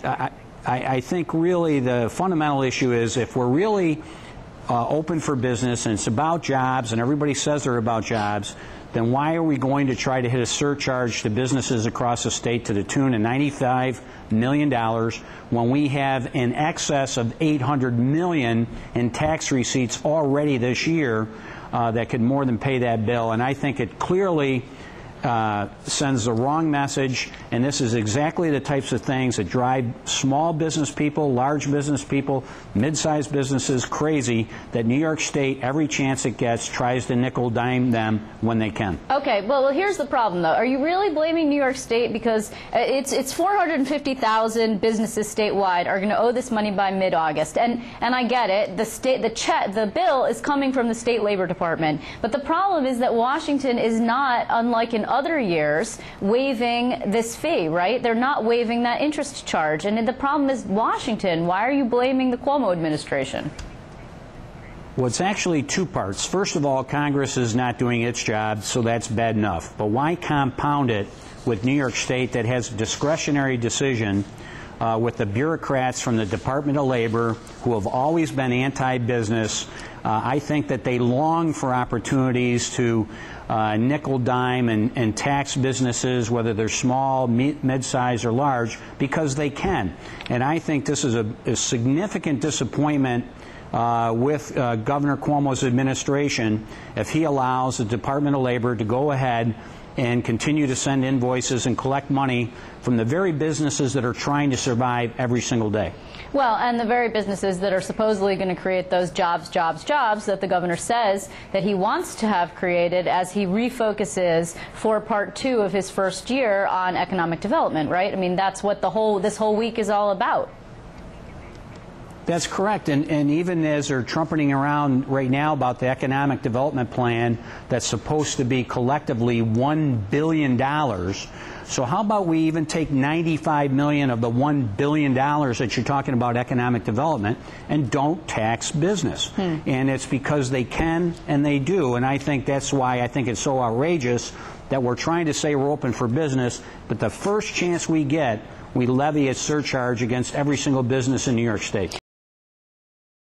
I think really the fundamental issue is if we're really open for business and it's about jobs and everybody says they're about jobs, then why are we going to try to hit a surcharge to businesses across the state to the tune of $95 million when we have in excess of $800 million in tax receipts already this year that could more than pay that bill? And I think it clearly sends the wrong message, and this is exactly the types of things that drive small business people, large business people, mid-sized businesses crazy, that New York State, every chance it gets, tries to nickel-dime them when they can. Okay, well, here's the problem, though. Are you really blaming New York State? Because it's 450,000 businesses statewide are going to owe this money by mid-August, and I get it. The bill is coming from the State Labor Department, but the problem is that Washington is not, unlike in other years, waiving this fee, right? They're not waiving that interest charge. And the problem is Washington. Why are you blaming the Cuomo administration? Well, it's actually two parts. First of all, Congress is not doing its job, so that's bad enough. But why compound it with New York State that has a discretionary decision with the bureaucrats from the Department of Labor who have always been anti-business? I think that they long for opportunities to nickel dime and tax businesses, whether they're small, mid-size, or large, because they can. And I think this is a significant disappointment with Governor Cuomo's administration if he allows the Department of Labor to go ahead and continue to send invoices and collect money from the very businesses that are trying to survive every single day. Well, and the very businesses that are supposedly going to create those jobs that the governor says that he wants to have created as he refocuses for part 2 of his first year on economic development, right? I mean, that's what this whole week is all about. That's correct, and even as they're trumpeting around right now about the economic development plan that's supposed to be collectively $1 billion, so how about we even take $95 million of the $1 billion that you're talking about economic development and don't tax business? And it's because they can and they do, and I think that's why I think it's so outrageous that we're trying to say we're open for business, but the first chance we get, we levy a surcharge against every single business in New York State.